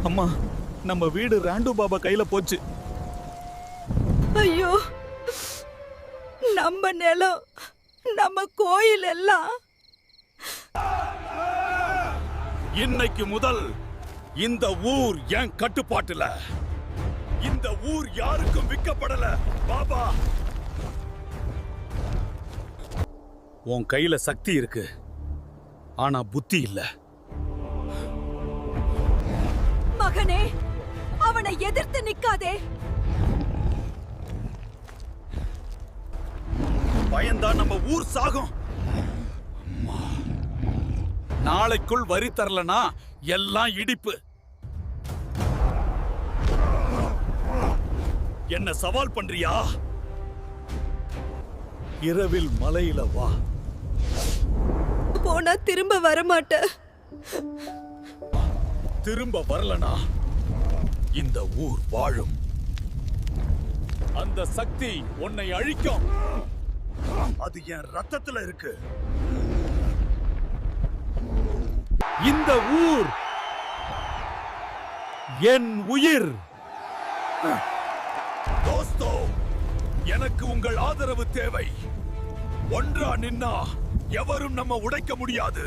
அம்மா, நம்ம வீடு ராண்டு பாபா கையில போச்சு. ஐயோ, நம்ம நிலம், நம்ம கோயில் எல்லாம் இன்னைக்கு முதல் இந்த ஊர் என் கட்டுப்பாட்டுல. இந்த ஊர் யாருக்கும் விற்கப்படல. பாபா, உன் கையில சக்தி இருக்கு, ஆனா புத்தி இல்ல. மகனே, அவனை எதிர்த்து நிக்காதே. பயந்தான் நம்ம ஊர் சாகும். நாளைக்குள் வரி தரலனா எல்லாம் இடிப்பு. என்ன சவால் பண்றியா? இரவில் மலையில வா. போனா திரும்ப வரமாட்ட. திரும்ப வரலனா இந்த ஊர் வாழும். அந்த சக்தி உன்னை அழிக்கும். அது என் ரத்தத்துல இருக்கு. இந்த ஊர் என் உயிர். தோஸ்தோ, எனக்கு உங்கள் ஆதரவு தேவை. ஒன்றா நின்னா எவரும் நம்ம உடைக்க முடியாது.